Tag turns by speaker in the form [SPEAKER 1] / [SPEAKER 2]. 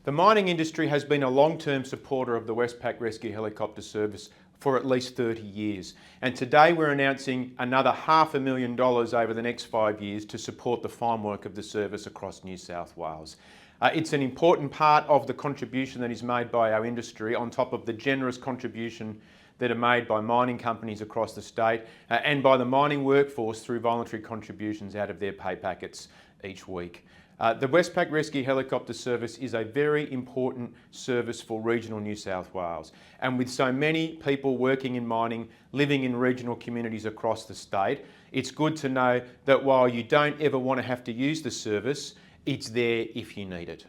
[SPEAKER 1] The mining industry has been a long-term supporter of the Westpac Rescue Helicopter Service for at least 30 years. And today we're announcing another $500,000 over the next 5 years to support the fine work of the service across New South Wales. It's an important part of the contribution that is made by our industry on top of the generous contribution that are made by mining companies across the state and by the mining workforce through voluntary contributions out of their pay packets each week. The Westpac Rescue Helicopter Service is a very important service for regional New South Wales. And with so many people working in mining, living in regional communities across the state, it's good to know that while you don't ever want to have to use the service, it's there if you need it.